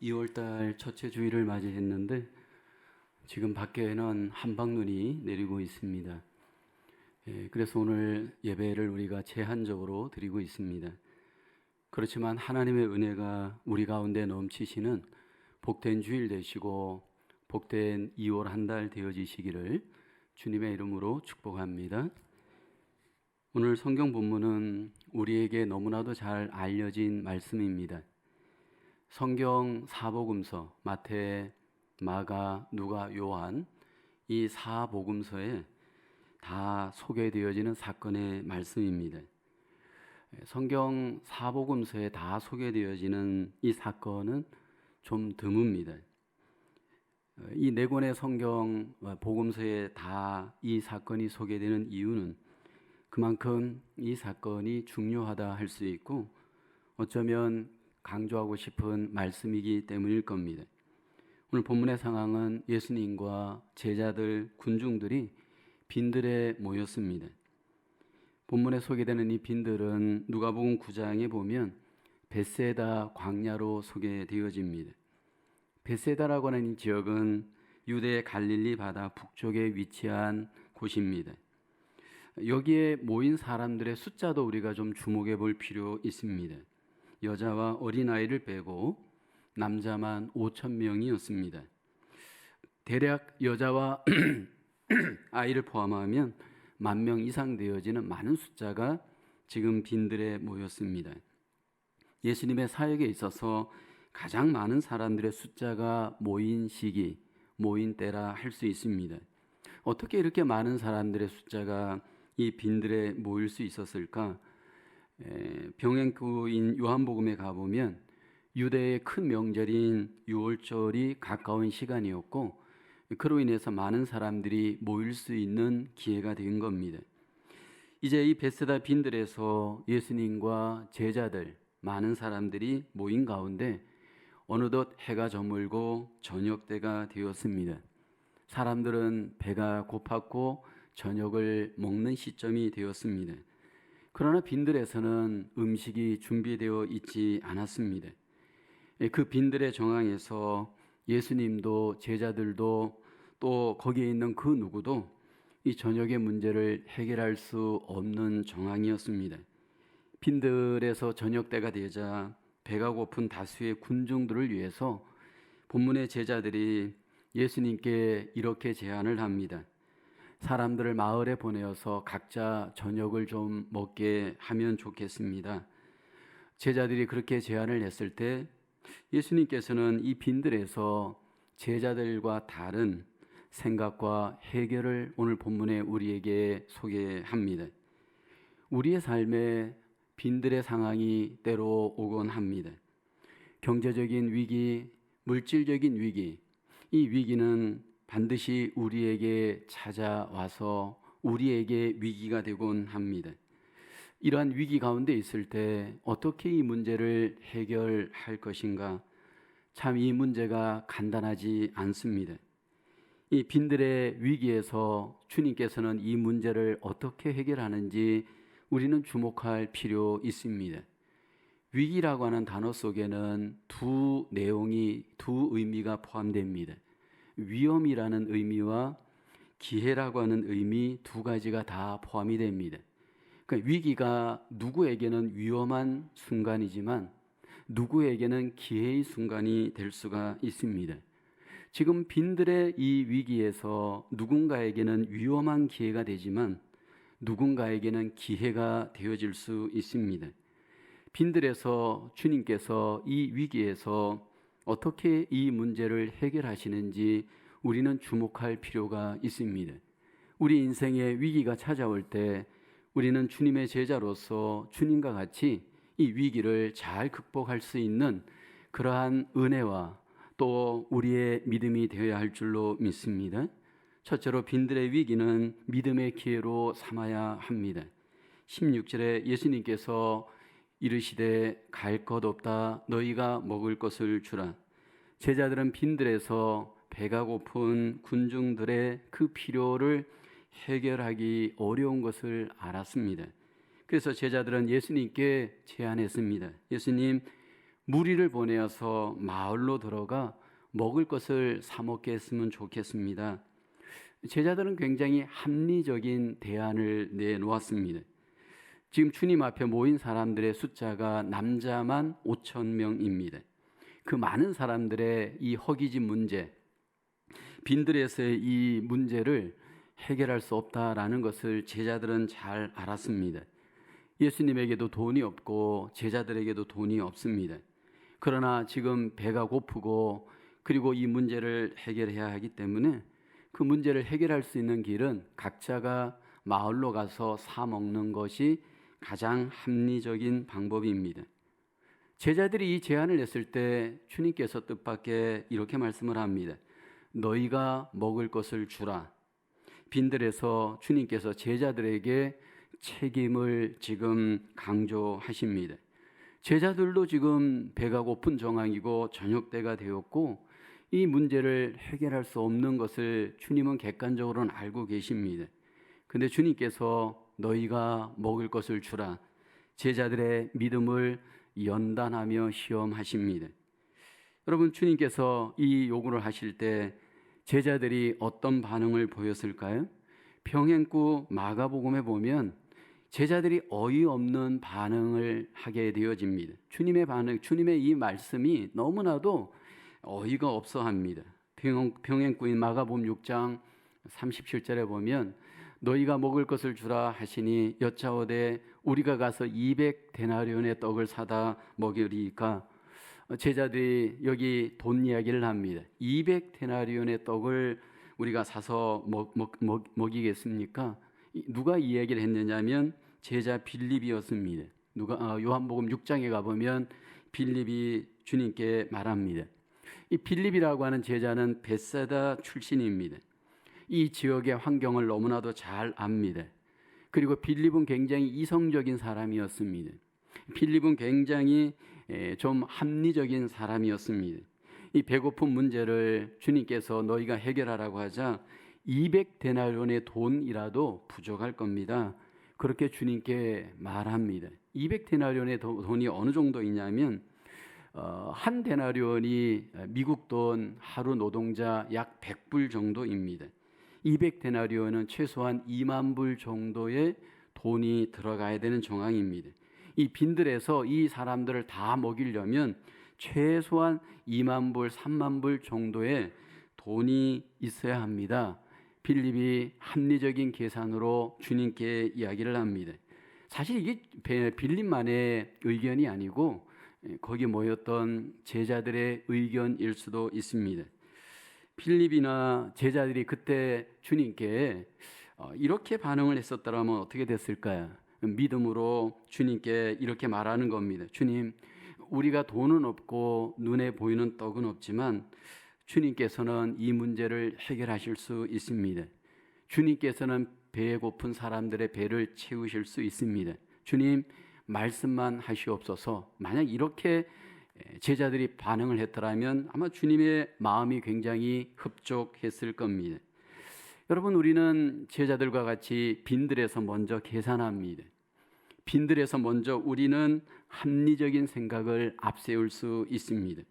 2월달 첫째 주일을 맞이했는데 지금 밖에는 한방눈이 내리고 있습니다. 그래서 오늘 예배를 우리가 제한적으로 드리고 있습니다. 그렇지만 하나님의 은혜가 우리 가운데 넘치시는 복된 주일 되시고 복된 2월 한 달 되어지시기를 주님의 이름으로 축복합니다. 오늘 성경 본문은 우리에게 너무나도 잘 알려진 말씀입니다. 성경 사복음서 마태, 마가, 누가, 요한 이 사복음서에 다 소개되어지는 사건의 말씀입니다. 성경 사복음서에 다 소개되어지는 이 사건은 좀 드뭅니다. 이 네 권의 성경 복음서에 다 이 사건이 소개되는 이유는 그만큼 이 사건이 중요하다 할 수 있고 어쩌면 강조하고 싶은 말씀이기 때문일 겁니다. 오늘 본문의 상황은 예수님과 제자들, 군중들이 빈들에 모였습니다. 본문에 소개되는 이 빈들은 누가복음 9장에 보면 벳세다 광야로 소개되어집니다. 벳세다라고 하는 이 지역은 유대 갈릴리 바다 북쪽에 위치한 곳입니다. 여기에 모인 사람들의 숫자도 우리가 좀 주목해 볼 필요 있습니다. 여자와 어린아이를 빼고 남자만 5,000명이었습니다. 대략 여자와 아이를 포함하면 10,000명 이상 되어지는 많은 숫자가 지금 빈들에 모였습니다. 예수님의 사역에 있어서 가장 많은 사람들의 숫자가 모인 시기, 모인 때라 할 수 있습니다. 어떻게 이렇게 많은 사람들의 숫자가 이 빈들에 모일 수 있었을까? 병행구인 요한복음에 가보면 유대의 큰 명절인 유월절이 가까운 시간이었고 그로 인해서 많은 사람들이 모일 수 있는 기회가 된 겁니다. 이제 이 베세다 빈들에서 예수님과 제자들 많은 사람들이 모인 가운데 어느덧 해가 저물고 저녁 때가 되었습니다. 사람들은 배가 고팠고 저녁을 먹는 시점이 되었습니다. 그러나 빈들에서는 음식이 준비되어 있지 않았습니다. 그 빈들의 정황에서 예수님도 제자들도 또 거기에 있는 그 누구도 이 저녁의 문제를 해결할 수 없는 정황이었습니다. 빈들에서 저녁 때가 되자 배가 고픈 다수의 군중들을 위해서 본문의 제자들이 예수님께 이렇게 제안을 합니다. 사람들을 마을에 보내어서 각자 저녁을 좀 먹게 하면 좋겠습니다. 제자들이 그렇게 제안을 했을 때 예수님께서는 이 빈들에서 제자들과 다른 생각과 해결을 오늘 본문에 우리에게 소개합니다. 우리의 삶에 빈들의 상황이 때로 오곤 합니다. 경제적인 위기, 물질적인 위기, 이 위기는 반드시 우리에게 찾아와서 우리에게 위기가 되곤 합니다. 이러한 위기 가운데 있을 때 어떻게 이 문제를 해결할 것인가? 참 이 문제가 간단하지 않습니다. 이 빈들의 위기에서 주님께서는 이 문제를 어떻게 해결하는지 우리는 주목할 필요 있습니다. 위기라고 하는 단어 속에는 두 의미가 포함됩니다. 위험이라는 의미와 기회라고 하는 의미 두 가지가 다 포함이 됩니다. 그러니까 위기가 누구에게는 위험한 순간이지만 누구에게는 기회의 순간이 될 수가 있습니다. 지금 빈들의 이 위기에서 누군가에게는 위험한 기회가 되지만 누군가에게는 기회가 되어질 수 있습니다. 빈들에서 주님께서 이 위기에서 어떻게 이 문제를 해결하시는지 우리는 주목할 필요가 있습니다. 우리 인생에 위기가 찾아올 때 우리는 주님의 제자로서 주님과 같이 이 위기를 잘 극복할 수 있는 그러한 은혜와 또 우리의 믿음이 되어야 할 줄로 믿습니다. 첫째로 빈들의 위기는 믿음의 기회로 삼아야 합니다. 16절에 예수님께서 이르시되 갈 것 없다 너희가 먹을 것을 주라. 제자들은 빈들에서 배가 고픈 군중들의 그 필요를 해결하기 어려운 것을 알았습니다. 그래서 제자들은 예수님께 제안했습니다. 예수님, 무리를 보내어서 마을로 들어가 먹을 것을 사 먹게 했으면 좋겠습니다. 제자들은 굉장히 합리적인 대안을 내놓았습니다. 지금 주님 앞에 모인 사람들의 숫자가 남자만 5천 명입니다. 그 많은 사람들의 이 허기진 문제, 빈들에서의 이 문제를 해결할 수 없다라는 것을 제자들은 잘 알았습니다. 예수님에게도 돈이 없고 제자들에게도 돈이 없습니다. 그러나 지금 배가 고프고 그리고 이 문제를 해결해야 하기 때문에 그 문제를 해결할 수 있는 길은 각자가 마을로 가서 사 먹는 것이 가장 합리적인 방법입니다. 제자들이 이 제안을 했을 때 주님께서 뜻밖의 이렇게 말씀을 합니다. 너희가 먹을 것을 주라. 빈들에서 주님께서 제자들에게 책임을 지금 강조하십니다. 제자들도 지금 배가 고픈 정황이고 저녁 때가 되었고 이 문제를 해결할 수 없는 것을 주님은 객관적으로는 알고 계십니다. 근데 주님께서 너희가 먹을 것을 주라. 제자들의 믿음을 연단하며 시험하십니다. 여러분, 주님께서 이 요구를 하실 때 제자들이 어떤 반응을 보였을까요? 병행구 마가복음에 보면 제자들이 어이없는 반응을 하게 되어집니다. 주님의 반응, 주님의 이 말씀이 너무나도 어이가 없어 합니다. 병행구인 마가복음 6장 37절에 보면 너희가 먹을 것을 주라 하시니 여짜오되 우리가 가서 200데나리온의 떡을 사다 먹으리까. 제자들이 여기 돈 이야기를 합니다. 200데나리온의 떡을 우리가 사서 먹이겠습니까? 누가 이 얘기를 했느냐면 제자 빌립이었습니다. 요한복음 6장에 가보면 빌립이 주님께 말합니다. 이 빌립이라고 하는 제자는 벳사다 출신입니다. 이 지역의 환경을 너무나도 잘 압니다. 그리고 빌립은 굉장히 이성적인 사람이었습니다. 빌립은 굉장히 좀 합리적인 사람이었습니다. 이 배고픈 문제를 주님께서 너희가 해결하라고 하자 200데나리온의 돈이라도 부족할 겁니다. 그렇게 주님께 말합니다. 200데나리온의 돈이 어느 정도 있냐면 한 데나리온이 미국 돈 하루 노동자 약 100불 정도입니다. 200데나리온은 최소한 2만 불 정도의 돈이 들어가야 되는 정황입니다. 이 빈들에서 이 사람들을 다 먹이려면 최소한 2만 불, 3만 불 정도의 돈이 있어야 합니다. 빌립이 합리적인 계산으로 주님께 이야기를 합니다. 사실 이게 빌립만의 의견이 아니고 거기 모였던 제자들의 의견일 수도 있습니다. 빌립이나 제자들이 그때 주님께 이렇게 반응을 했었더라면 어떻게 됐을까요? 믿음으로 주님께 이렇게 말하는 겁니다. 주님, 우리가 돈은 없고 눈에 보이는 떡은 없지만 주님께서는 이 문제를 해결하실 수 있습니다. 주님께서는 배에 고픈 사람들의 배를 채우실 수 있습니다. 주님, 말씀만 하시옵소서. 만약 이렇게 제자들이 반응을 했더라면 아마 주님의 마음이 굉장히 흡족했을 겁니다. 여러분, 우리는 제자들과 같이 빈들에서 먼저 계산합니다. 빈들에서 먼저 우리는 합리적인 생각을 앞세울 수 있습니다.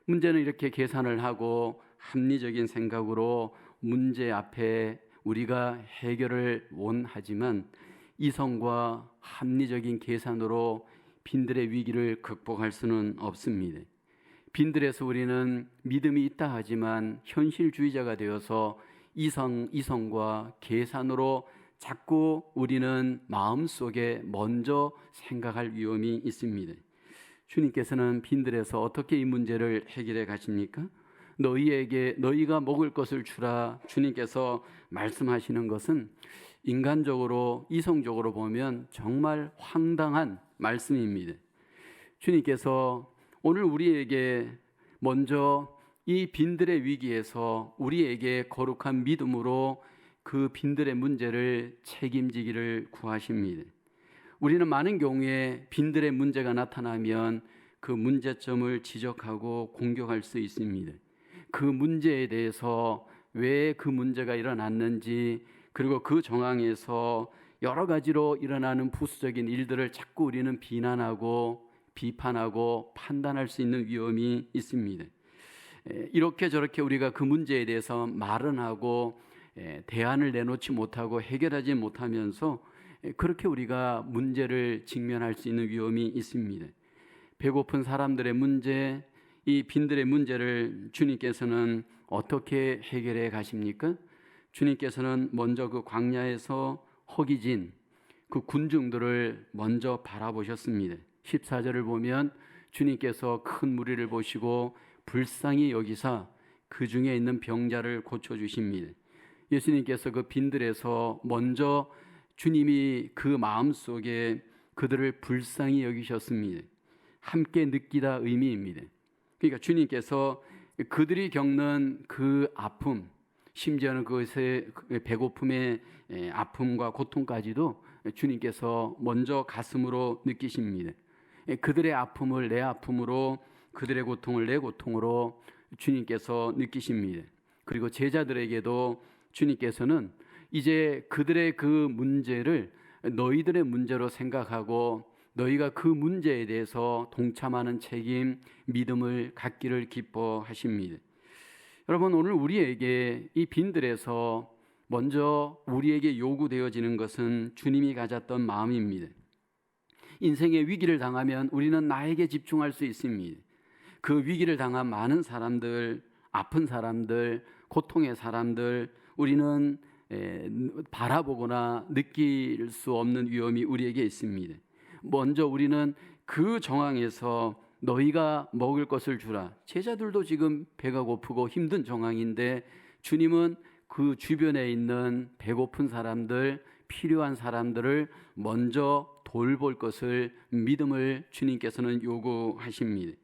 문제는 이렇게 계산을 하고 합리적인 생각으로 문제 앞에 우리가 해결을 원하지만 이성과 합리적인 계산으로 빈들의 위기를 극복할 수는 없습니다. 빈들에서 우리는 믿음이 있다 하지만 현실주의자가 되어서 이성과 계산으로 자꾸 우리는 마음속에 먼저 생각할 위험이 있습니다. 주님께서는 빈들에서 어떻게 이 문제를 해결해 가십니까? 너희가 먹을 것을 주라. 주님께서 말씀하시는 것은 인간적으로 이성적으로 보면 정말 황당한 말씀입니다. 주님께서 오늘 우리에게 먼저 이 빈들의 위기에서 우리에게 거룩한 믿음으로 그 빈들의 문제를 책임지기를 구하십니다. 우리는 많은 경우에 빈들의 문제가 나타나면 그 문제점을 지적하고 공격할 수 있습니다. 그 문제에 대해서 왜 그 문제가 일어났는지, 그리고 그 정황에서 여러 가지로 일어나는 부수적인 일들을 자꾸 우리는 비난하고 비판하고 판단할 수 있는 위험이 있습니다. 이렇게 저렇게 우리가 그 문제에 대해서 말은 하고 대안을 내놓지 못하고 해결하지 못하면서 그렇게 우리가 문제를 직면할 수 있는 위험이 있습니다. 배고픈 사람들의 문제, 이 빈들의 문제를 주님께서는 어떻게 해결해 가십니까? 주님께서는 먼저 그 광야에서 허기진 그 군중들을 먼저 바라보셨습니다. 14절을 보면 주님께서 큰 무리를 보시고 불쌍히 여기사 그 중에 있는 병자를 고쳐주십니다. 예수님께서 그 빈들에서 먼저 주님이 그 마음속에 그들을 불쌍히 여기셨습니다. 함께 느끼다 의미입니다. 그러니까 주님께서 그들이 겪는 그 아픔, 심지어는 그것의 배고픔의 아픔과 고통까지도 주님께서 먼저 가슴으로 느끼십니다. 그들의 아픔을 내 아픔으로, 그들의 고통을 내 고통으로 주님께서 느끼십니다. 그리고 제자들에게도 주님께서는 이제 그들의 그 문제를 너희들의 문제로 생각하고 너희가 그 문제에 대해서 동참하는 책임, 믿음을 갖기를 기뻐하십니다. 여러분, 오늘 우리에게 이 빈들에서 먼저 우리에게 요구되어지는 것은 주님이 가졌던 마음입니다. 인생의 위기를 당하면 우리는 나에게 집중할 수 있습니다. 그 위기를 당한 많은 사람들, 아픈 사람들, 고통의 사람들, 우리는 바라보거나 느낄 수 없는 위험이 우리에게 있습니다. 먼저 우리는 그 정황에서 너희가 먹을 것을 주라. 제자들도 지금 배가 고프고 힘든 정황인데 주님은 그 주변에 있는 배고픈 사람들, 필요한 사람들을 먼저 돌볼 것을, 믿음을 주님께서는 요구하십니다.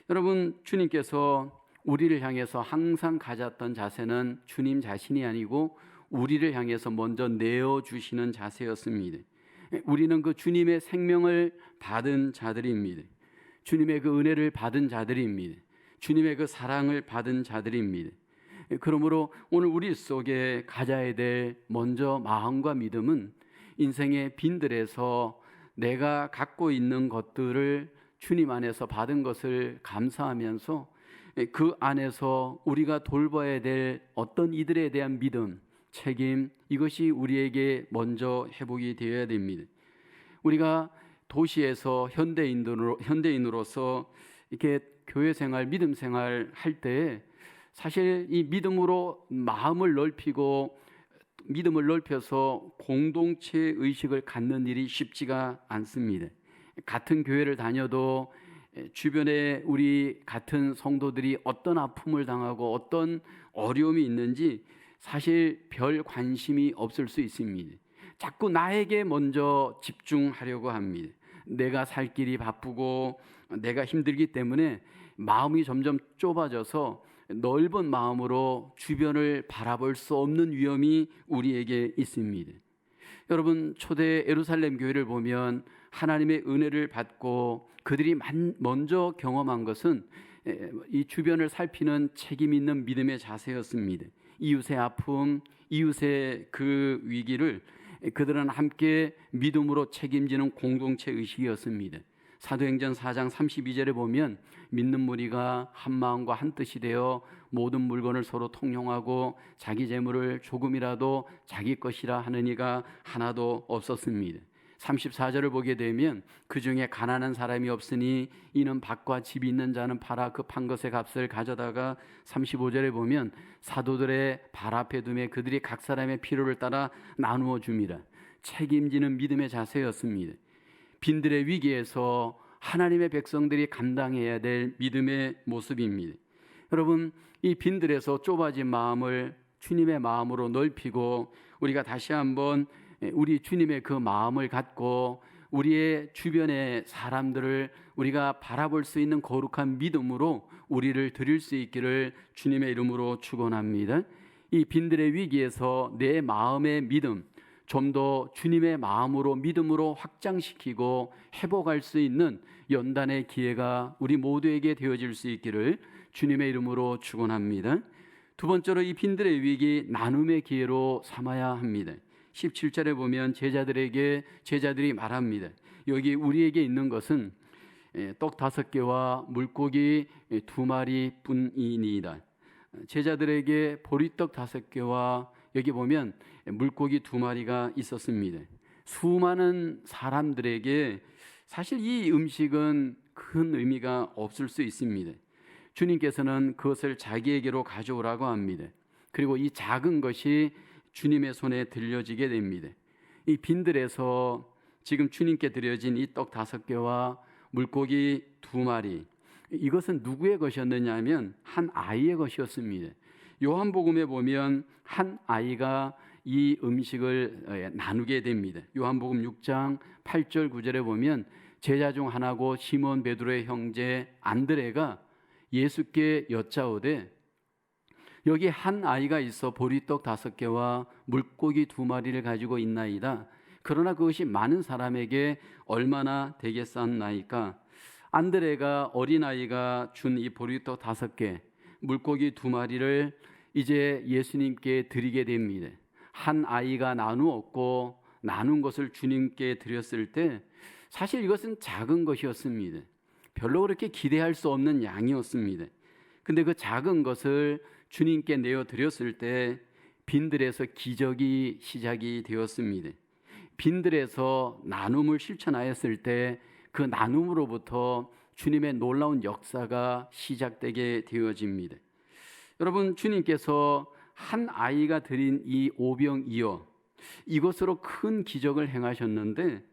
여러분, 주님께서 우리를 향해서 항상 가졌던 자세는 주님 자신이 아니고 우리를 향해서 먼저 내어주시는 자세였습니다. 우리는 그 주님의 생명을 받은 자들입니다. 주님의 그 은혜를 받은 자들입니다. 주님의 그 사랑을 받은 자들입니다. 그러므로 오늘 우리 속에 가져야 될 먼저 마음과 믿음은 인생의 빈들에서 내가 갖고 있는 것들을 주님 안에서 받은 것을 감사하면서 그 안에서 우리가 돌봐야 될 어떤 이들에 대한 믿음, 책임, 이것이 우리에게 먼저 회복이 되어야 됩니다. 우리가 도시에서 현대인으로서 이렇게 교회 생활, 믿음 생활 할 때 사실 이 믿음으로 마음을 넓히고 믿음을 넓혀서 공동체 의식을 갖는 일이 쉽지가 않습니다. 같은 교회를 다녀도 주변에 우리 같은 성도들이 어떤 아픔을 당하고 어떤 어려움이 있는지 사실 별 관심이 없을 수 있습니다. 자꾸 나에게 먼저 집중하려고 합니다. 내가 살 길이 바쁘고 내가 힘들기 때문에 마음이 점점 좁아져서 넓은 마음으로 주변을 바라볼 수 없는 위험이 우리에게 있습니다. 여러분, 초대 예루살렘 교회를 보면 하나님의 은혜를 받고 그들이 먼저 경험한 것은 이 주변을 살피는 책임 있는 믿음의 자세였습니다. 이웃의 아픔, 이웃의 그 위기를 그들은 함께 믿음으로 책임지는 공동체 의식이었습니다. 사도행전 4장 32절에 보면 믿는 무리가 한 마음과 한 뜻이 되어 모든 물건을 서로 통용하고 자기 재물을 조금이라도 자기 것이라 하는 이가 하나도 없었습니다. 34절을 보게 되면 그 중에 가난한 사람이 없으니 이는 밭과 집이 있는 자는 팔아 그 판 것의 값을 가져다가 35절에 보면 사도들의 발 앞에 두매 그들이 각 사람의 필요를 따라 나누어 줍니다. 책임지는 믿음의 자세였습니다. 빈들의 위기에서 하나님의 백성들이 감당해야 될 믿음의 모습입니다. 여러분, 이 빈들에서 좁아진 마음을 주님의 마음으로 넓히고 우리가 다시 한번 우리 주님의 그 마음을 갖고 우리의 주변의 사람들을 우리가 바라볼 수 있는 거룩한 믿음으로 우리를 드릴 수 있기를 주님의 이름으로 축원합니다. 이 빈들의 위기에서 내 마음의 믿음, 좀 더 주님의 마음으로 믿음으로 확장시키고 회복할 수 있는 연단의 기회가 우리 모두에게 되어질 수 있기를 주님의 이름으로 축원합니다. 두 번째로 이 빈들의 위기 나눔의 기회로 삼아야 합니다. 17절에 보면 제자들이 말합니다. 여기 우리에게 있는 것은 떡 5개와 물고기 2마리뿐이니이다. 제자들에게 보리떡 5개와 여기 보면 물고기 2마리가 있었습니다. 수많은 사람들에게 사실 이 음식은 큰 의미가 없을 수 있습니다. 주님께서는 그것을 자기에게로 가져오라고 합니다. 그리고 이 작은 것이 주님의 손에 들려지게 됩니다. 이 빈들에서 지금 주님께 드려진 이 떡 5개와 물고기 2마리, 이것은 누구의 것이었느냐 하면 한 아이의 것이었습니다. 요한복음에 보면 한 아이가 이 음식을 나누게 됩니다. 요한복음 6장 8절 9절에 보면 제자 중 하나고 시몬 베드로의 형제 안드레가 예수께 여짜오되 여기 한 아이가 있어 보리떡 5개와 물고기 2마리를 가지고 있나이다. 그러나 그것이 많은 사람에게 얼마나 되겠사옵나이까. 안드레가 어린아이가 준 이 보리떡 5개, 물고기 2마리를 이제 예수님께 드리게 됩니다. 한 아이가 나누었고 나눈 것을 주님께 드렸을 때 사실 이것은 작은 것이었습니다. 별로 그렇게 기대할 수 없는 양이었습니다. 근데 그 작은 것을 주님께 내어 드렸을 때 빈들에서 기적이 시작이 되었습니다. 빈들에서 나눔을 실천하였을 때 그 나눔으로부터 주님의 놀라운 역사가 시작되게 되어집니다. 여러분, 주님께서 한 아이가 드린 이 오병이어, 이것으로 큰 기적을 행하셨는데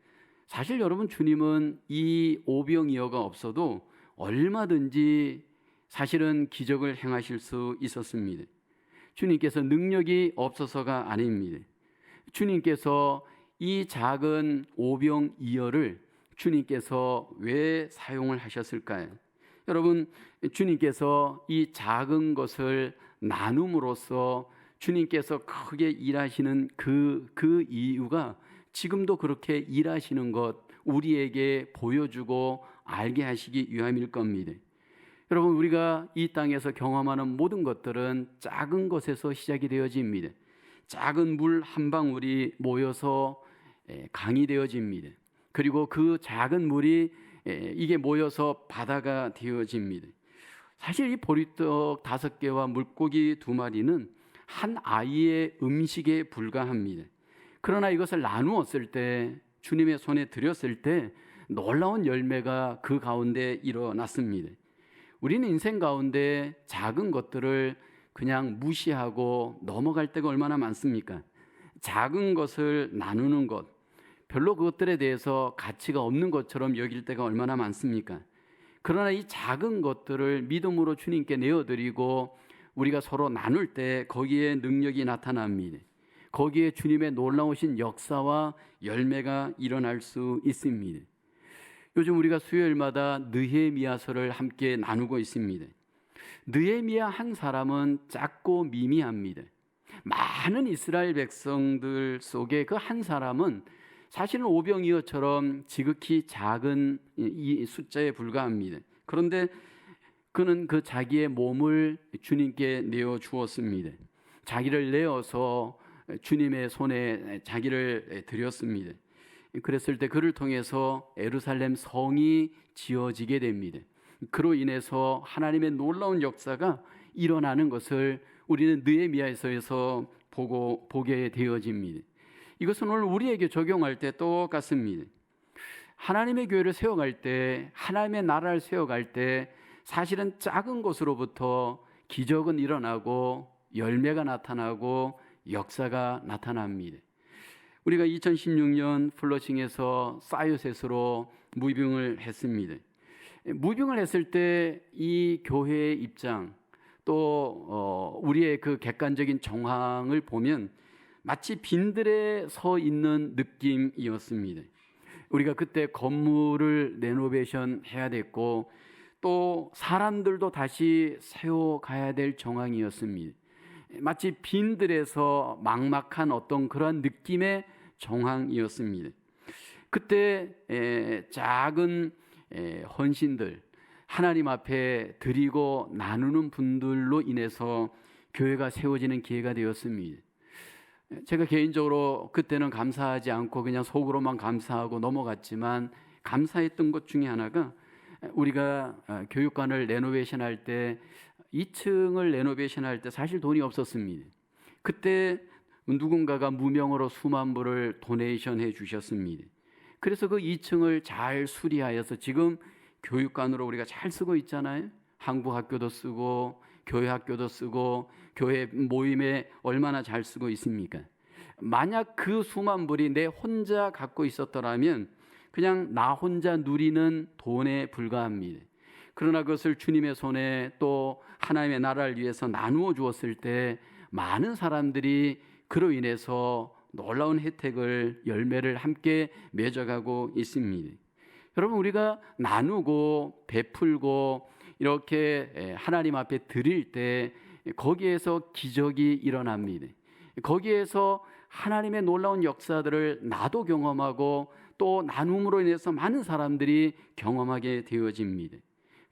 사실 여러분, 주님은 이 오병이어가 없어도 얼마든지 사실은 기적을 행하실 수 있었습니다. 주님께서 능력이 없어서가 아닙니다. 주님께서 이 작은 오병이어를 주님께서 왜 사용을 하셨을까요? 여러분, 주님께서 이 작은 것을 나눔으로써 주님께서 크게 일하시는 그 이유가 지금도 그렇게 일하시는 것, 우리에게 보여주고 알게 하시기 위함일 겁니다. 여러분, 우리가 이 땅에서 경험하는 모든 것들은 작은 것에서 시작이 되어집니다. 작은 물 한 방울이 모여서 강이 되어집니다. 그리고 그 작은 물이 이게 모여서 바다가 되어집니다. 사실 이 보리떡 5개와 물고기 2마리는 한 아이의 음식에 불과합니다. 그러나 이것을 나누었을 때, 주님의 손에 드렸을 때 놀라운 열매가 그 가운데 일어났습니다. 우리는 인생 가운데 작은 것들을 그냥 무시하고 넘어갈 때가 얼마나 많습니까? 작은 것을 나누는 것, 별로 그것들에 대해서 가치가 없는 것처럼 여길 때가 얼마나 많습니까? 그러나 이 작은 것들을 믿음으로 주님께 내어드리고 우리가 서로 나눌 때 거기에 능력이 나타납니다. 거기에 주님의 놀라우신 역사와 열매가 일어날 수 있습니다. 요즘 우리가 수요일마다 느헤미야서를 함께 나누고 있습니다. 느헤미야 한 사람은 작고 미미합니다. 많은 이스라엘 백성들 속에 그 한 사람은 사실은 오병이어처럼 지극히 작은 이 숫자에 불과합니다. 그런데 그는 그 자기의 몸을 주님께 내어 주었습니다. 자기를 내어서 주님의 손에 자기를 드렸습니다. 그랬을 때 그를 통해서 예루살렘 성이 지어지게 됩니다. 그로 인해서 하나님의 놀라운 역사가 일어나는 것을 우리는 느헤미야서에서 보게 되어집니다. 이것은 오늘 우리에게 적용할 때 똑같습니다. 하나님의 교회를 세워갈 때, 하나님의 나라를 세워갈 때 사실은 작은 것으로부터 기적은 일어나고 열매가 나타나고 역사가 나타납니다. 우리가 2016년 플러싱에서 사이오셋으로 무빙을 했습니다. 무빙을 했을 때 이 교회의 입장, 또 우리의 그 객관적인 정황을 보면 마치 빈들에 서 있는 느낌이었습니다. 우리가 그때 건물을 레노베이션 해야 됐고 또 사람들도 다시 세워가야 될 정황이었습니다. 마치 빈들에서 막막한 어떤 그런 느낌의 정황이었습니다. 그때 작은 헌신들, 하나님 앞에 드리고 나누는 분들로 인해서 교회가 세워지는 기회가 되었습니다. 제가 개인적으로 그때는 감사하지 않고 그냥 속으로만 감사하고 넘어갔지만 감사했던 것 중에 하나가 우리가 교육관을 레노베이션 할 때 2층을 레노베이션 할 때 사실 돈이 없었습니다. 그때 누군가가 무명으로 수만 불을 도네이션 해 주셨습니다. 그래서 그 2층을 잘 수리하여서 지금 교육관으로 우리가 잘 쓰고 있잖아요. 한국학교도 쓰고 교회 학교도 쓰고 교회 모임에 얼마나 잘 쓰고 있습니까? 만약 그 수만 불이 내 혼자 갖고 있었더라면 그냥 나 혼자 누리는 돈에 불과합니다. 그러나 그것을 주님의 손에 또 하나님의 나라를 위해서 나누어 주었을 때 많은 사람들이 그로 인해서 놀라운 혜택을 열매를 함께 맺어가고 있습니다. 여러분, 우리가 나누고 베풀고 이렇게 하나님 앞에 드릴 때 거기에서 기적이 일어납니다. 거기에서 하나님의 놀라운 역사들을 나도 경험하고 또 나눔으로 인해서 많은 사람들이 경험하게 되어집니다.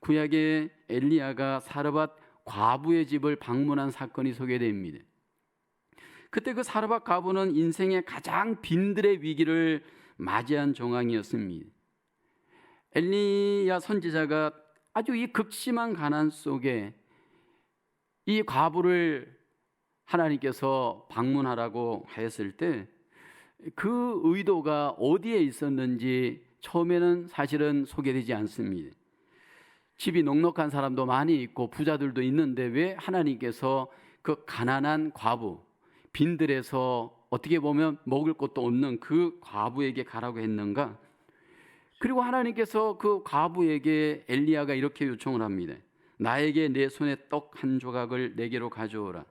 구약의 엘리야가 사르밧 과부의 집을 방문한 사건이 소개됩니다. 그때 그 사르밧 과부는 인생의 가장 빈들의 위기를 맞이한 정황이었습니다. 엘리야 선지자가 아주 이 극심한 가난 속에 이 과부를 하나님께서 방문하라고 하였을 때 그 의도가 어디에 있었는지 처음에는 사실은 소개되지 않습니다. 집이 넉넉한 사람도 많이 있고 부자들도 있는데 왜 하나님께서 그 가난한 과부, 빈들에서 어떻게 보면 먹을 것도 없는 그 과부에게 가라고 했는가? 그리고 하나님께서 그 과부에게 엘리야가 이렇게 요청을 합니다. 나에게 내 손에 떡 한 조각을 내게로 가져오라.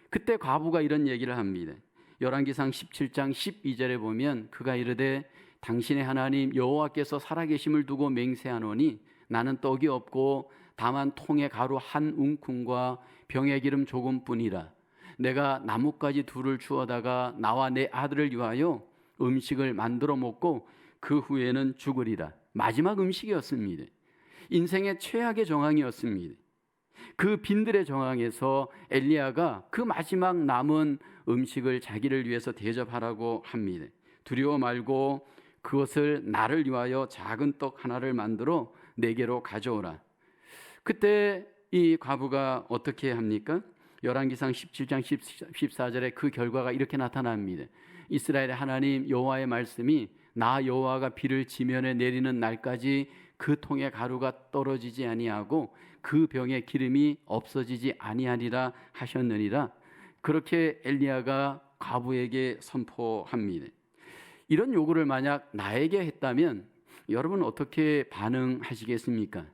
그때 과부가 이런 얘기를 합니다. 열왕기상 17장 12절에 보면 그가 이르되 당신의 하나님 여호와께서 살아계심을 두고 맹세하노니 나는 떡이 없고 다만 통에 가루 한 웅큼과 병에 기름 조금뿐이라. 내가 나뭇가지 둘을 주워다가 나와 내 아들을 위하여 음식을 만들어 먹고 그 후에는 죽으리라. 마지막 음식이었습니다. 인생의 최악의 정황이었습니다. 그 빈들의 정황에서 엘리야가 그 마지막 남은 음식을 자기를 위해서 대접하라고 합니다. 두려워 말고 그것을 나를 위하여 작은 떡 하나를 만들어 내게로 가져오라. 그때 이 과부가 어떻게 합니까? 열왕기상 17장 14절에 그 결과가 이렇게 나타납니다. 이스라엘의 하나님 여호와의 말씀이 나 여호와가 비를 지면에 내리는 날까지 그 통에 가루가 떨어지지 아니하고 그 병에 기름이 없어지지 아니하리라 하셨느니라. 그렇게 엘리야가 과부에게 선포합니다. 이런 요구를 만약 나에게 했다면 여러분 어떻게 반응하시겠습니까?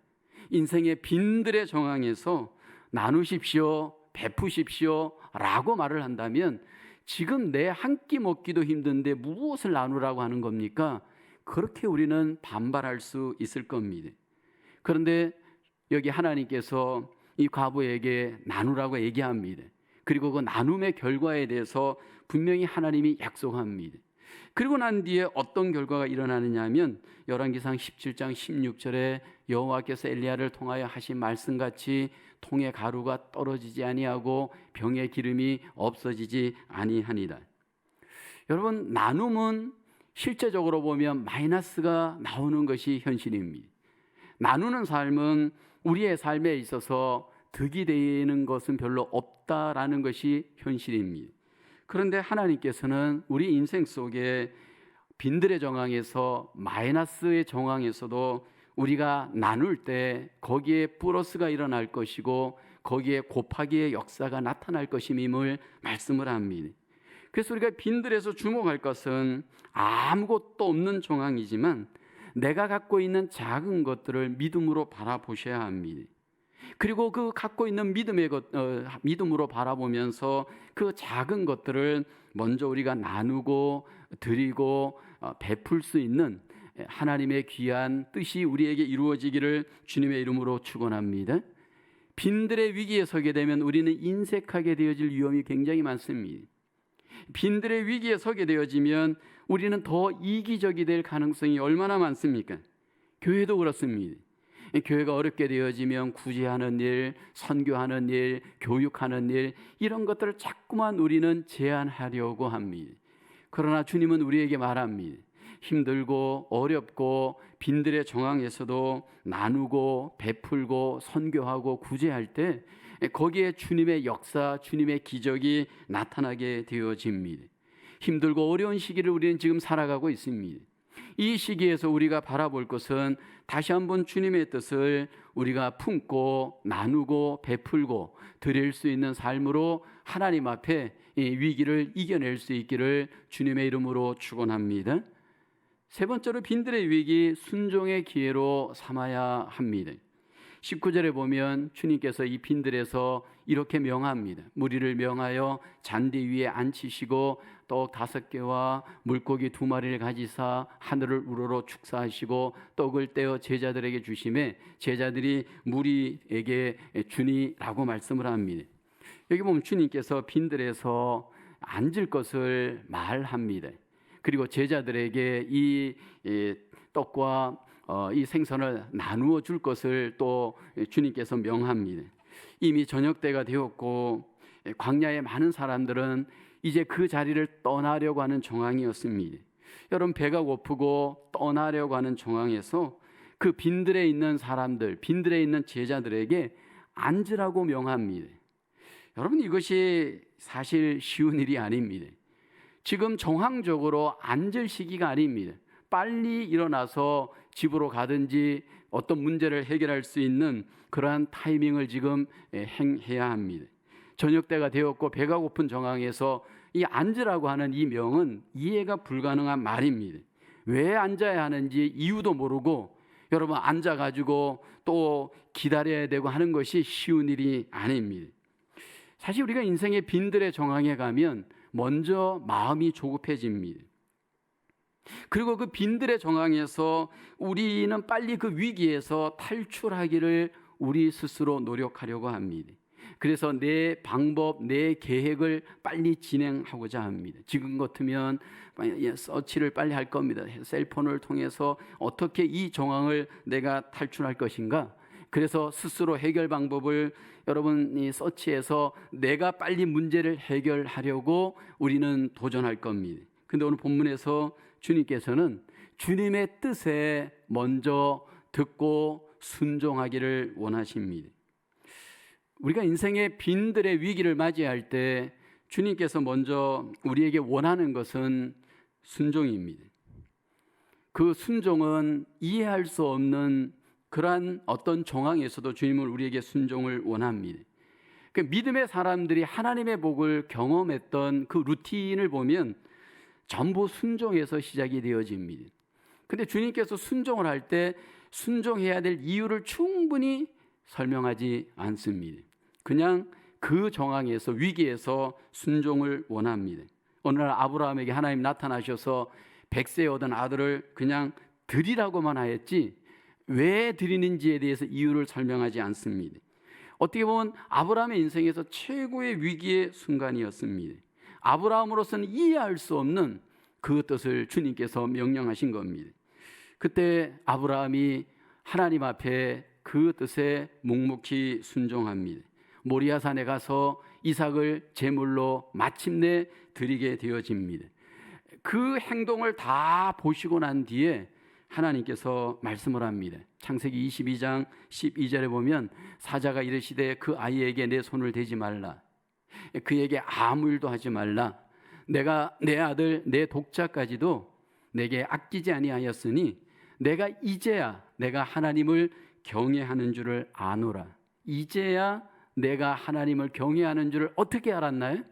인생의 빈들의 정황에서 나누십시오, 베푸십시오 라고 말을 한다면 지금 내 한 끼 먹기도 힘든데 무엇을 나누라고 하는 겁니까? 그렇게 우리는 반발할 수 있을 겁니다. 그런데 여기 하나님께서 이 과부에게 나누라고 얘기합니다. 그리고 그 나눔의 결과에 대해서 분명히 하나님이 약속합니다. 그리고 난 뒤에 어떤 결과가 일어나느냐 하면 열왕기상 17장 16절에 여호와께서 엘리야를 통하여 하신 말씀같이 통에 가루가 떨어지지 아니하고 병에 기름이 없어지지 아니하니라. 여러분, 나눔은 실제적으로 보면 마이너스가 나오는 것이 현실입니다. 나누는 삶은 우리의 삶에 있어서 득이 되는 것은 별로 없다라는 것이 현실입니다. 그런데 하나님께서는 우리 인생 속에 빈들의 정황에서 마이너스의 정황에서도 우리가 나눌 때 거기에 플러스가 일어날 것이고 거기에 곱하기의 역사가 나타날 것임을 말씀을 합니다. 그래서 우리가 빈들에서 주목할 것은 아무것도 없는 정황이지만 내가 갖고 있는 작은 것들을 믿음으로 바라보셔야 합니다. 그리고 그 갖고 있는 믿음으로 바라보면서 그 작은 것들을 먼저 우리가 나누고 드리고 베풀 수 있는 하나님의 귀한 뜻이 우리에게 이루어지기를 주님의 이름으로 축원합니다. 빈들의 위기에 서게 되면 우리는 인색하게 되어질 위험이 굉장히 많습니다. 빈들의 위기에 서게 되어지면 우리는 더 이기적이 될 가능성이 얼마나 많습니까? 교회도 그렇습니다. 교회가 어렵게 되어지면 구제하는 일, 선교하는 일, 교육하는 일, 이런 것들을 자꾸만 우리는 제한하려고 합니다. 그러나 주님은 우리에게 말합니다. 힘들고 어렵고 빈들의 정황에서도 나누고 베풀고 선교하고 구제할 때 거기에 주님의 역사, 주님의 기적이 나타나게 되어집니다. 힘들고 어려운 시기를 우리는 지금 살아가고 있습니다. 이 시기에서 우리가 바라볼 것은 다시 한번 주님의 뜻을 우리가 품고 나누고 베풀고 드릴 수 있는 삶으로 하나님 앞에 이 위기를 이겨낼 수 있기를 주님의 이름으로 축원합니다. 세 번째로 빈들의 위기, 순종의 기회로 삼아야 합니다. 19절에 보면 주님께서 이 빈들에서 이렇게 명합니다. 무리를 명하여 잔디 위에 앉히시고 떡 5개와 물고기 2마리를 가지사 하늘을 우러러 축사하시고 떡을 떼어 제자들에게 주시매 제자들이 무리에게 주니라고 말씀을 합니다. 여기 보면 주님께서 빈들에서 앉을 것을 말합니다. 그리고 제자들에게 이 떡과 이 생선을 나누어 줄 것을 또 주님께서 명합니다. 이미 저녁 때가 되었고 광야의 많은 사람들은 이제 그 자리를 떠나려고 하는 정황이었습니다. 여러분, 배가 고프고 떠나려고 하는 정황에서 그 빈들에 있는 사람들, 빈들에 있는 제자들에게 앉으라고 명합니다. 여러분, 이것이 사실 쉬운 일이 아닙니다. 지금 정황적으로 앉을 시기가 아닙니다. 빨리 일어나서 집으로 가든지 어떤 문제를 해결할 수 있는 그러한 타이밍을 지금 행해야 합니다. 저녁 때가 되었고 배가 고픈 정황에서 이 앉으라고 하는 이 명은 이해가 불가능한 말입니다. 왜 앉아야 하는지 이유도 모르고 여러분 앉아가지고 또 기다려야 되고 하는 것이 쉬운 일이 아닙니다. 사실 우리가 인생의 빈들의 정황에 가면 먼저 마음이 조급해집니다. 그리고 그 빈들의 정황에서 우리는 빨리 그 위기에서 탈출하기를 우리 스스로 노력하려고 합니다. 그래서 내 방법, 내 계획을 빨리 진행하고자 합니다. 지금 같으면 서치를 빨리 할 겁니다. 셀폰을 통해서 어떻게 이 정황을 내가 탈출할 것인가? 그래서 스스로 해결 방법을 여러분이 서치해서 내가 빨리 문제를 해결하려고 우리는 도전할 겁니다. 근데 오늘 본문에서 주님께서는 주님의 뜻에 먼저 듣고 순종하기를 원하십니다. 우리가 인생의 빈들의 위기를 맞이할 때 주님께서 먼저 우리에게 원하는 것은 순종입니다. 그 순종은 이해할 수 없는 그러한 어떤 정황에서도 주님은 우리에게 순종을 원합니다. 그 믿음의 사람들이 하나님의 복을 경험했던 그 루틴을 보면 전부 순종에서 시작이 되어집니다. 근데 주님께서 순종을 할 때 순종해야 될 이유를 충분히 설명하지 않습니다. 그냥 그 정황에서 위기에서 순종을 원합니다. 어느 날 아브라함에게 하나님 나타나셔서 100세 얻은 아들을 그냥 드리라고만 하였지 왜 드리는지에 대해서 이유를 설명하지 않습니다. 어떻게 보면 아브라함의 인생에서 최고의 위기의 순간이었습니다. 아브라함으로서는 이해할 수 없는 그 뜻을 주님께서 명령하신 겁니다. 그때 아브라함이 하나님 앞에 그 뜻에 묵묵히 순종합니다. 모리아산에 가서 이삭을 제물로 마침내 드리게 되어집니다. 그 행동을 다 보시고 난 뒤에 하나님께서 말씀을 합니다. 창세기 22장 12절에 보면 사자가 이르시되 그 아이에게 내 손을 대지 말라. 그에게 아무 일도 하지 말라. 내가 내 아들 내 독자까지도 내게 아끼지 아니하였으니 내가 이제야 내가 하나님을 경외하는 줄을 아노라. 이제야 내가 하나님을 경외하는 줄을 어떻게 알았나요?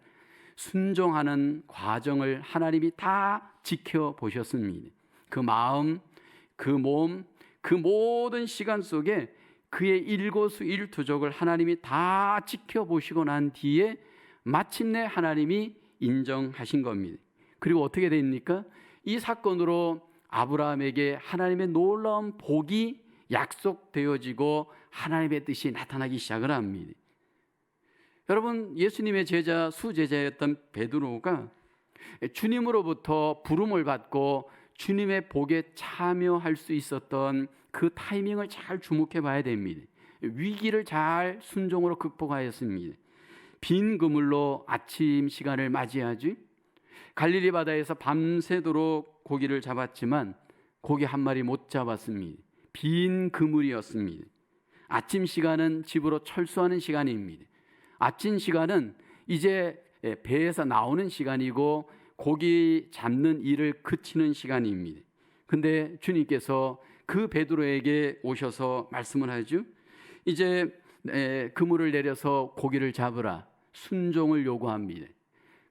순종하는 과정을 하나님이 다 지켜보셨습니다. 그 마음, 그 몸, 그 모든 시간 속에 그의 일거수일투족을 하나님이 다 지켜보시고 난 뒤에 마침내 하나님이 인정하신 겁니다. 그리고 어떻게 됩니까? 이 사건으로 아브라함에게 하나님의 놀라운 복이 약속되어지고 하나님의 뜻이 나타나기 시작을 합니다. 여러분, 예수님의 제자, 수제자였던 베드로가 주님으로부터 부름을 받고 주님의 복에 참여할 수 있었던 그 타이밍을 잘 주목해 봐야 됩니다. 위기를 잘 순종으로 극복하였습니다. 빈 그물로 아침 시간을 맞이하지, 갈릴리 바다에서 밤새도록 고기를 잡았지만 고기 한 마리 못 잡았습니다. 빈 그물이었습니다. 아침 시간은 집으로 철수하는 시간입니다. 아침 시간은 이제 배에서 나오는 시간이고 고기 잡는 일을 그치는 시간입니다. 근데 주님께서 그 베드로에게 오셔서 말씀을 하죠. 이제 그물을 내려서 고기를 잡으라. 순종을 요구합니다.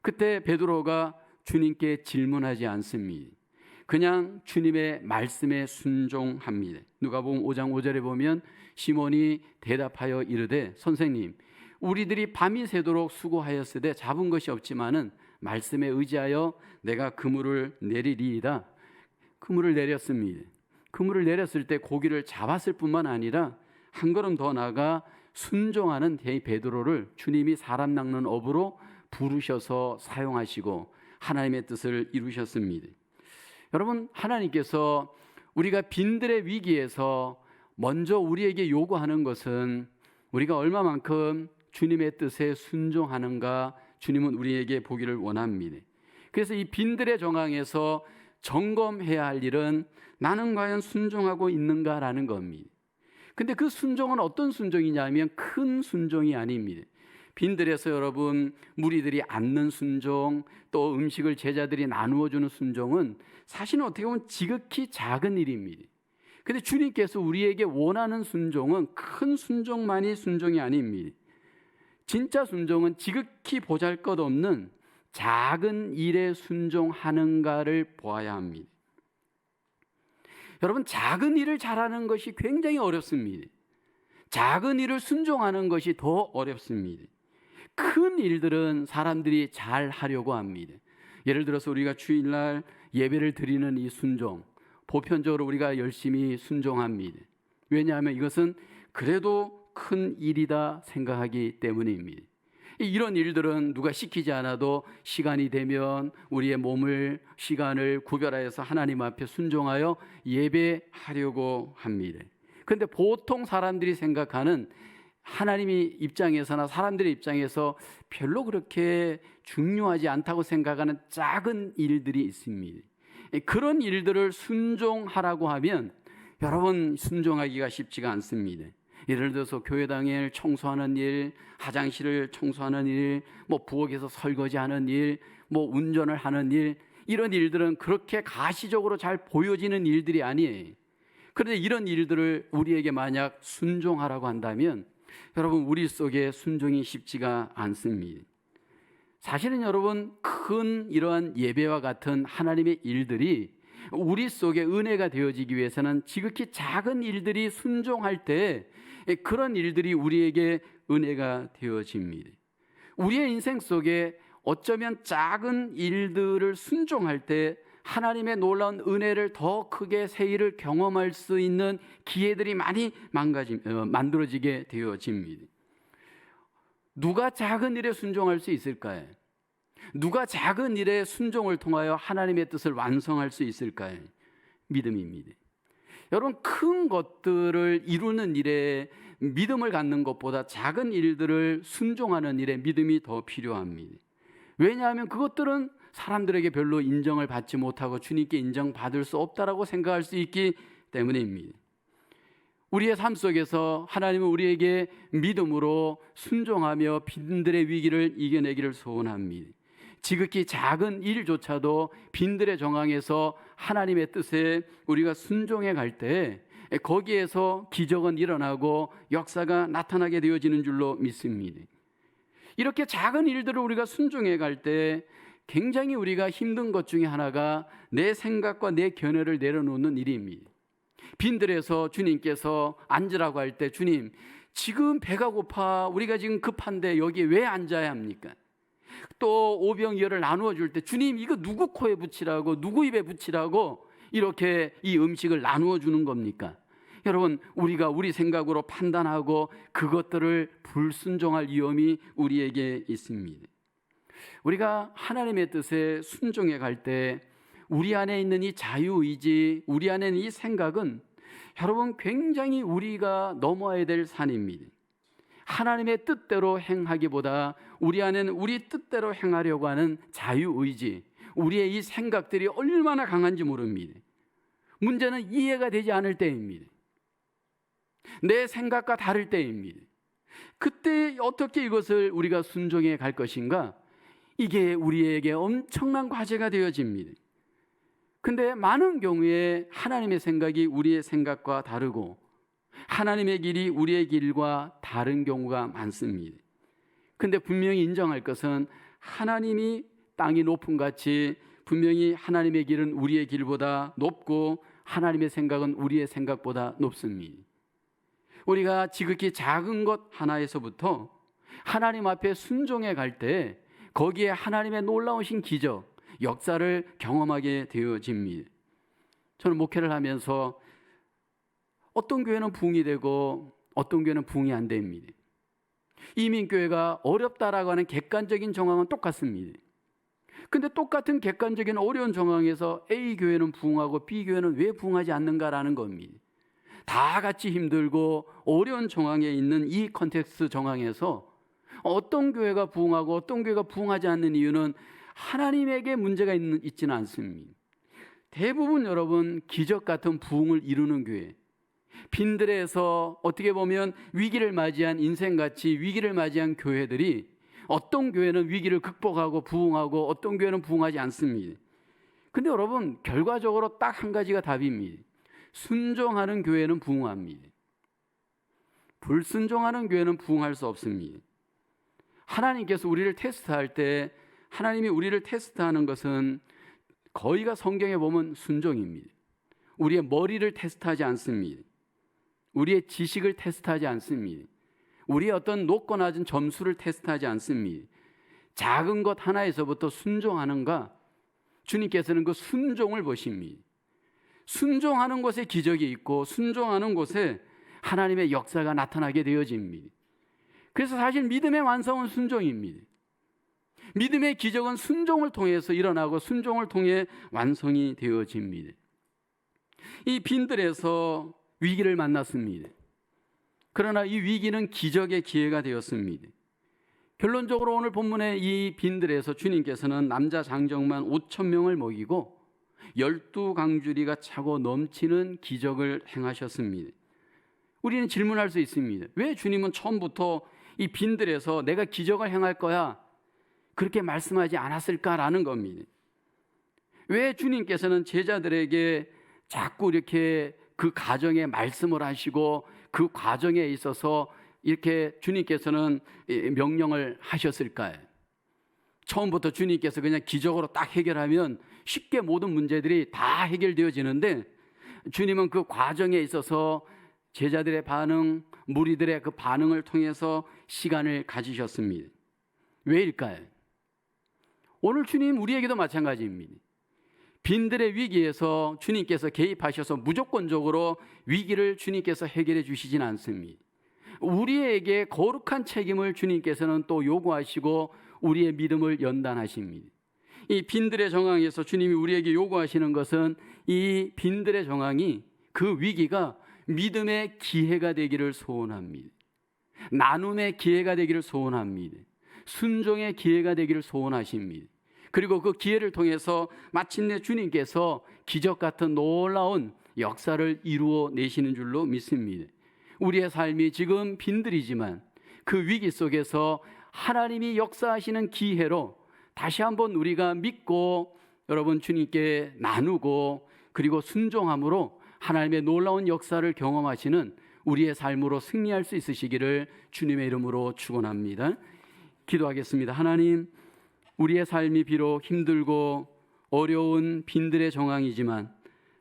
그때 베드로가 주님께 질문하지 않습니다. 그냥 주님의 말씀에 순종합니다. 누가복음 5장 5절에 보면 시몬이 대답하여 이르되 선생님 우리들이 밤이 새도록 수고하였으되 잡은 것이 없지만은 말씀에 의지하여 내가 그물을 내리리이다. 그물을 내렸습니다. 그물을 내렸을 때 고기를 잡았을 뿐만 아니라 한 걸음 더 나아가 순종하는 베드로를 주님이 사람 낚는 업으로 부르셔서 사용하시고 하나님의 뜻을 이루셨습니다. 여러분, 하나님께서 우리가 빈들의 위기에서 먼저 우리에게 요구하는 것은 우리가 얼마만큼 주님의 뜻에 순종하는가 주님은 우리에게 보기를 원합니다. 그래서 이 빈들의 정황에서 점검해야 할 일은 나는 과연 순종하고 있는가라는 겁니다. 근데 그 순종은 어떤 순종이냐면 큰 순종이 아닙니다. 빈들에서 여러분 무리들이 앉는 순종, 또 음식을 제자들이 나누어 주는 순종은 사실은 어떻게 보면 지극히 작은 일입니다. 근데 주님께서 우리에게 원하는 순종은 큰 순종만이 순종이 아닙니다. 진짜 순종은 지극히 보잘것없는 작은 일에 순종하는가를 보아야 합니다. 여러분, 작은 일을 잘하는 것이 굉장히 어렵습니다. 작은 일을 순종하는 것이 더 어렵습니다. 큰 일들은 사람들이 잘 하려고 합니다. 예를 들어서 우리가 주일날 예배를 드리는 이 순종, 보편적으로 우리가 열심히 순종합니다. 왜냐하면 이것은 그래도 큰 일이다 생각하기 때문입니다. 이런 일들은 누가 시키지 않아도 시간이 되면 우리의 몸을, 시간을 구별하여서 하나님 앞에 순종하여 예배하려고 합니다. 그런데 보통 사람들이 생각하는 하나님의 입장에서나 사람들의 입장에서 별로 그렇게 중요하지 않다고 생각하는 작은 일들이 있습니다. 그런 일들을 순종하라고 하면 여러분 순종하기가 쉽지가 않습니다. 예를 들어서 교회당을 청소하는 일, 화장실을 청소하는 일, 부엌에서 설거지하는 일, 운전을 하는 일, 이런 일들은 그렇게 가시적으로 잘 보여지는 일들이 아니에요. 그런데 이런 일들을 우리에게 만약 순종하라고 한다면 여러분 우리 속에 순종이 쉽지가 않습니다. 사실은 여러분 큰 이러한 예배와 같은 하나님의 일들이 우리 속에 은혜가 되어지기 위해서는 지극히 작은 일들이 순종할 때 그런 일들이 우리에게 은혜가 되어집니다. 우리의 인생 속에 어쩌면 작은 일들을 순종할 때 하나님의 놀라운 은혜를 더 크게 세일을 경험할 수 있는 기회들이 많이 만들어지게 되어집니다. 누가 작은 일에 순종할 수 있을까요? 누가 작은 일에 순종을 통하여 하나님의 뜻을 완성할 수 있을까요? 믿음입니다. 여러분 큰 것들을 이루는 일에 믿음을 갖는 것보다 작은 일들을 순종하는 일에 믿음이 더 필요합니다. 왜냐하면 그것들은 사람들에게 별로 인정을 받지 못하고 주님께 인정받을 수 없다라고 생각할 수 있기 때문입니다. 우리의 삶 속에서 하나님은 우리에게 믿음으로 순종하며 빈들의 위기를 이겨내기를 소원합니다. 지극히 작은 일조차도 빈들의 정황에서 하나님의 뜻에 우리가 순종해 갈 때 거기에서 기적은 일어나고 역사가 나타나게 되어지는 줄로 믿습니다. 이렇게 작은 일들을 우리가 순종해 갈 때 굉장히 우리가 힘든 것 중에 하나가 내 생각과 내 견해를 내려놓는 일입니다. 빈들에서 주님께서 앉으라고 할 때 주님 지금 배가 고파 우리가 지금 급한데 여기에 왜 앉아야 합니까? 또 오병이어를 나누어 줄 때 주님 이거 누구 코에 붙이라고 누구 입에 붙이라고 이렇게 이 음식을 나누어 주는 겁니까? 여러분 우리가 우리 생각으로 판단하고 그것들을 불순종할 위험이 우리에게 있습니다. 우리가 하나님의 뜻에 순종해 갈 때 우리 안에 있는 이 자유의지, 우리 안에 있는 이 생각은 여러분 굉장히 우리가 넘어야 될 산입니다. 하나님의 뜻대로 행하기보다 우리 안에는 우리 뜻대로 행하려고 하는 자유의지, 우리의 이 생각들이 얼마나 강한지 모릅니다. 문제는 이해가 되지 않을 때입니다. 내 생각과 다를 때입니다. 그때 어떻게 이것을 우리가 순종해 갈 것인가? 이게 우리에게 엄청난 과제가 되어집니다. 근데 많은 경우에 하나님의 생각이 우리의 생각과 다르고 하나님의 길이 우리의 길과 다른 경우가 많습니다. 근데 분명히 인정할 것은 하나님이 땅이 높음 같이 분명히 하나님의 길은 우리의 길보다 높고 하나님의 생각은 우리의 생각보다 높습니다. 우리가 지극히 작은 것 하나에서부터 하나님 앞에 순종해 갈 때 거기에 하나님의 놀라우신 기적, 역사를 경험하게 되어집니다. 저는 목회를 하면서 어떤 교회는 부흥이 되고 어떤 교회는 부흥이 안 됩니다. 이민교회가 어렵다라고 하는 객관적인 정황은 똑같습니다. 근데 똑같은 객관적인 어려운 정황에서 A 교회는 부흥하고 B 교회는 왜 부흥하지 않는가라는 겁니다. 다 같이 힘들고 어려운 정황에 있는 이 컨텍스트 정황에서 어떤 교회가 부흥하고 어떤 교회가 부흥하지 않는 이유는 하나님에게 문제가 있지는 않습니다. 대부분 여러분 기적 같은 부흥을 이루는 교회, 빈들에서 어떻게 보면 위기를 맞이한 인생같이 위기를 맞이한 교회들이 어떤 교회는 위기를 극복하고 부흥하고 어떤 교회는 부흥하지 않습니다. 근데 여러분 결과적으로 딱 한 가지가 답입니다. 순종하는 교회는 부흥합니다. 불순종하는 교회는 부흥할 수 없습니다. 하나님께서 우리를 테스트할 때 하나님이 우리를 테스트하는 것은 거의가 성경에 보면 순종입니다. 우리의 머리를 테스트하지 않습니다. 우리의 지식을 테스트하지 않습니다. 우리의 어떤 높고 낮은 점수를 테스트하지 않습니다. 작은 것 하나에서부터 순종하는가? 주님께서는 그 순종을 보십니다. 순종하는 곳에 기적이 있고 순종하는 곳에 하나님의 역사가 나타나게 되어집니다. 그래서 사실 믿음의 완성은 순종입니다. 믿음의 기적은 순종을 통해서 일어나고 순종을 통해 완성이 되어집니다. 이 빈들에서 위기를 만났습니다. 그러나 이 위기는 기적의 기회가 되었습니다. 결론적으로 오늘 본문의 이 빈들에서 주님께서는 남자 장정만 5,000명을 먹이고 12강주리가 차고 넘치는 기적을 행하셨습니다. 우리는 질문할 수 있습니다. 왜 주님은 처음부터 이 빈들에서 내가 기적을 행할 거야 그렇게 말씀하지 않았을까라는 겁니다. 왜 주님께서는 제자들에게 자꾸 이렇게 그 가정에 말씀을 하시고 그 과정에 있어서 이렇게 주님께서는 명령을 하셨을까요? 처음부터 주님께서 그냥 기적으로 딱 해결하면 쉽게 모든 문제들이 다 해결되어지는데 주님은 그 과정에 있어서 제자들의 반응, 무리들의 그 반응을 통해서 시간을 가지셨습니다. 왜일까요? 오늘 주님 우리에게도 마찬가지입니다. 빈들의 위기에서 주님께서 개입하셔서 무조건적으로 위기를 주님께서 해결해 주시진 않습니다. 우리에게 거룩한 책임을 주님께서는 또 요구하시고 우리의 믿음을 연단하십니다. 이 빈들의 정황에서 주님이 우리에게 요구하시는 것은 이 빈들의 정황이 그 위기가 믿음의 기회가 되기를 소원합니다. 나눔의 기회가 되기를 소원합니다. 순종의 기회가 되기를 소원하십니다. 그리고 그 기회를 통해서 마침내 주님께서 기적 같은 놀라운 역사를 이루어 내시는 줄로 믿습니다. 우리의 삶이 지금 빈들이지만 그 위기 속에서 하나님이 역사하시는 기회로 다시 한번 우리가 믿고 여러분 주님께 나누고 그리고 순종함으로 하나님의 놀라운 역사를 경험하시는 우리의 삶으로 승리할 수 있으시기를 주님의 이름으로 축원합니다. 기도하겠습니다. 하나님, 우리의 삶이 비록 힘들고 어려운 빈들의 정황이지만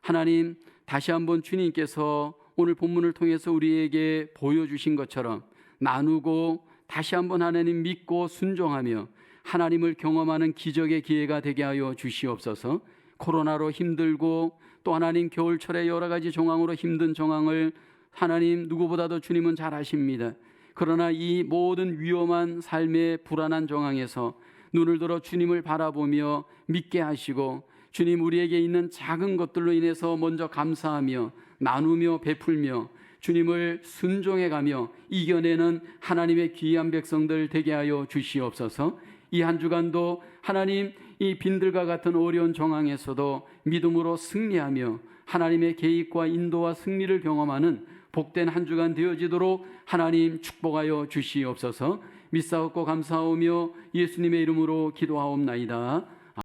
하나님 다시 한번 주님께서 오늘 본문을 통해서 우리에게 보여주신 것처럼 나누고 다시 한번 하나님 믿고 순종하며 하나님을 경험하는 기적의 기회가 되게 하여 주시옵소서. 코로나로 힘들고 또 하나님 겨울철에 여러 가지 정황으로 힘든 정황을 하나님 누구보다도 주님은 잘 아십니다. 그러나 이 모든 위험한 삶의 불안한 정황에서 눈을 들어 주님을 바라보며 믿게 하시고 주님 우리에게 있는 작은 것들로 인해서 먼저 감사하며 나누며 베풀며 주님을 순종해가며 이겨내는 하나님의 귀한 백성들 되게 하여 주시옵소서. 이 한 주간도 하나님 이 빈들과 같은 어려운 정황에서도 믿음으로 승리하며 하나님의 계획과 인도와 승리를 경험하는 복된 한 주간 되어지도록 하나님 축복하여 주시옵소서. 믿사옵고 감사하오며 예수님의 이름으로 기도하옵나이다.